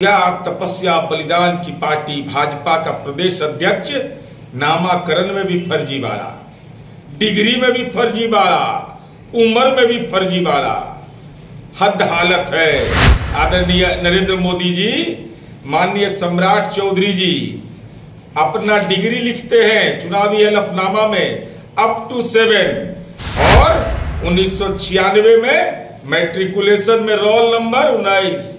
त्याग तपस्या बलिदान की पार्टी भाजपा का प्रदेश अध्यक्ष नामाकरण में भी फर्जीवाड़ा, डिग्री में भी फर्जीवाड़ा, उम्र में भी फर्जीवाड़ा। हद हालत है। आदरणीय नरेंद्र मोदी जी, माननीय सम्राट चौधरी जी अपना डिग्री लिखते हैं चुनावी हलफनामा में अप टू 7 और 1996 में मैट्रिकुलेशन में रोल नंबर 19,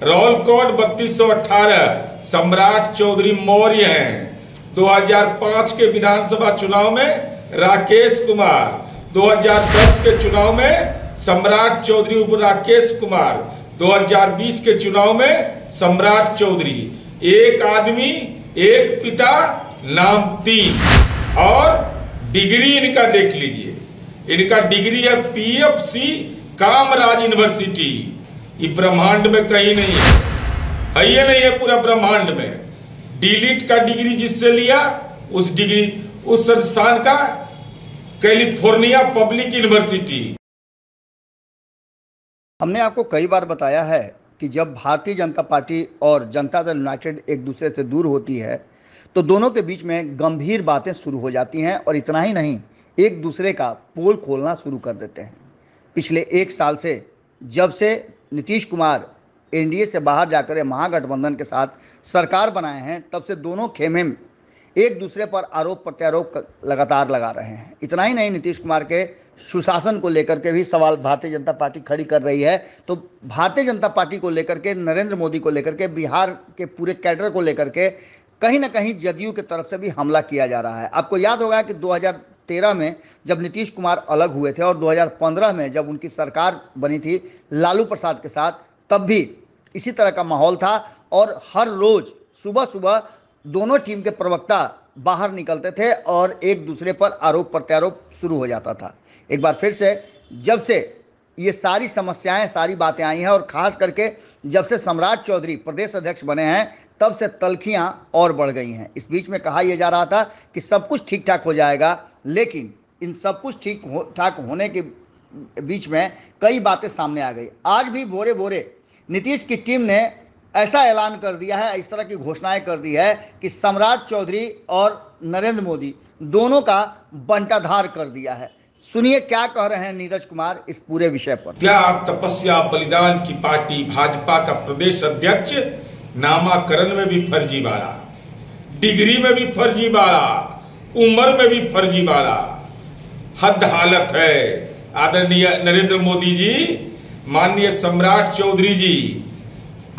रोल कोड 3218 सम्राट चौधरी मौर्य हैं। 2005 के विधानसभा चुनाव में राकेश कुमार, 2010 के चुनाव में सम्राट चौधरी उप राकेश कुमार, 2020 के चुनाव में सम्राट चौधरी। एक आदमी एक पिता नाम 3 और डिग्री इनका देख लीजिए, इनका डिग्री है PFC कामराज यूनिवर्सिटी। ये ब्रह्मांड में कहीं नहीं है, ये नहीं है पूरा ब्रह्मांड में। डीलिट का डिग्री जिससे लिया उस डिग्री उस संस्थान का कैलिफोर्निया पब्लिक यूनिवर्सिटी। हमने आपको कई बार बताया है कि जब भारतीय जनता पार्टी और जनता दल यूनाइटेड एक दूसरे से दूर होती है तो दोनों के बीच में गंभीर बातें शुरू हो जाती हैं और इतना ही नहीं, एक दूसरे का पोल खोलना शुरू कर देते हैं। पिछले 1 साल से जब से नीतीश कुमार एनडीए से बाहर जाकर महागठबंधन के साथ सरकार बनाए हैं, तब से दोनों खेमे में एक दूसरे पर आरोप प्रत्यारोप लगातार लगा रहे हैं। इतना ही नहीं, नीतीश कुमार के सुशासन को लेकर के भी सवाल भारतीय जनता पार्टी खड़ी कर रही है। तो भारतीय जनता पार्टी को लेकर के, नरेंद्र मोदी को लेकर के, बिहार के पूरे कैडर को लेकर के कहीं ना कहीं जदयू की तरफ से भी हमला किया जा रहा है। आपको याद होगा कि 2013 में जब नीतीश कुमार अलग हुए थे और 2015 में जब उनकी सरकार बनी थी लालू प्रसाद के साथ, तब भी इसी तरह का माहौल था और हर रोज सुबह सुबह दोनों टीम के प्रवक्ता बाहर निकलते थे और एक दूसरे पर आरोप प्रत्यारोप शुरू हो जाता था। एक बार फिर से जब से ये सारी समस्याएं, सारी बातें आई हैं और ख़ास करके जब से सम्राट चौधरी प्रदेश अध्यक्ष बने हैं, तब से तल्खियां और बढ़ गई हैं। इस बीच में कहा यह जा रहा था कि सब कुछ ठीक ठाक हो जाएगा, लेकिन इन सब कुछ ठीक ठाक होने के बीच में कई बातें सामने आ गई। आज भी भोरे भोरे नीतीश की टीम ने ऐसा ऐलान कर दिया है, इस तरह की घोषणाएं कर दी है कि सम्राट चौधरी और नरेंद्र मोदी दोनों का बंटाधार कर दिया है। सुनिए क्या कह रहे हैं नीरज कुमार इस पूरे विषय पर। त्याग तपस्या बलिदान की पार्टी भाजपा का प्रदेश अध्यक्ष नामाकरण में भी फर्जीवाड़ा, डिग्री में भी फर्जीवाड़ा, उम्र में भी फर्जीवाड़ा। हद हालत है। आदरणीय नरेंद्र मोदी जी, माननीय सम्राट चौधरी जी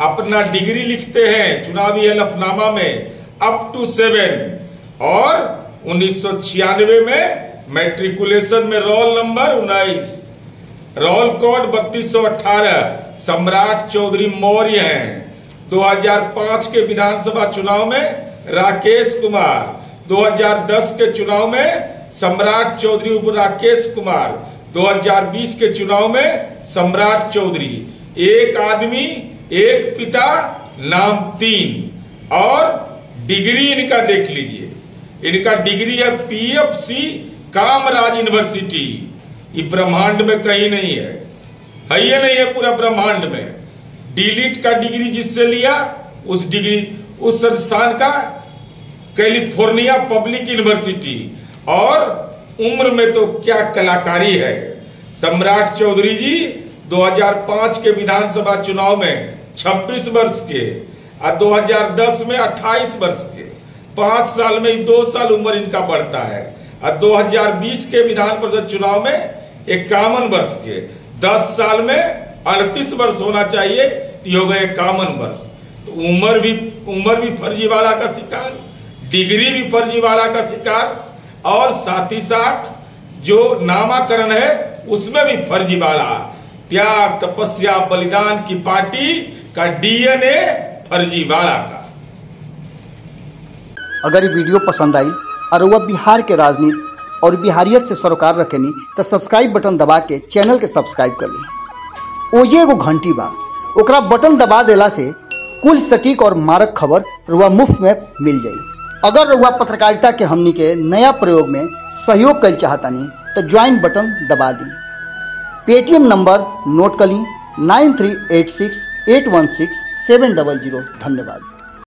अपना डिग्री लिखते हैं चुनावी हलफनामा में अप टू 7 और 1996 में मैट्रिकुलेशन में रोल नंबर 19, रोल कोड 3218 सम्राट चौधरी मौर्य हैं। 2005 के विधानसभा चुनाव में राकेश कुमार, 2010 के चुनाव में सम्राट चौधरी उप राकेश कुमार, 2020 के चुनाव में सम्राट चौधरी। एक आदमी एक पिता नाम 3 और डिग्री इनका देख लीजिए, इनका डिग्री है PFC कामराज यूनिवर्सिटी। ये ब्रह्मांड में कहीं नहीं है, ये नहीं है पूरा ब्रह्मांड में। डीलिट का डिग्री जिससे लिया उस डिग्री उस संस्थान का कैलिफोर्निया पब्लिक यूनिवर्सिटी। और उम्र में तो क्या कलाकारी है। सम्राट चौधरी जी 2005 के विधानसभा चुनाव में 26 वर्ष के और 2010 में 28 वर्ष के, 5 साल में 2 साल उम्र इनका बढ़ता है। और 2020 के विधान परिषद चुनाव में 51 वर्ष के, 10 साल में 38 वर्ष होना चाहिए, तो हो गए 51 वर्ष। तो उम्र भी फर्जीवाड़ा का शिकार, डिग्री भी फर्जीवाड़ा का शिकार और साथ ही साथ जो नामाकरण है उसमें भी फर्जीवाड़ा। त्याग तपस्या बलिदान की पार्टी का DNA फर्जीवाड़ा का। अगर ये वीडियो पसंद आई और वह बिहार के राजनीति और बिहारियत से सरोकार रखेनी तो सब्सक्राइब बटन दबा के चैनल के सब्सक्राइब कर ली। ओजे एगो घंटी बा, ओकरा बटन दबा देला से कुल सटीक और मारक खबर रुआ मुफ्त में मिल जाई। अगर रुआ पत्रकारिता के हमनी के नया प्रयोग में सहयोग कर चाहतानी तो ज्वाइन बटन दबा दी। पेटीएम नंबर नोट कर ली 9386816700। धन्यवाद।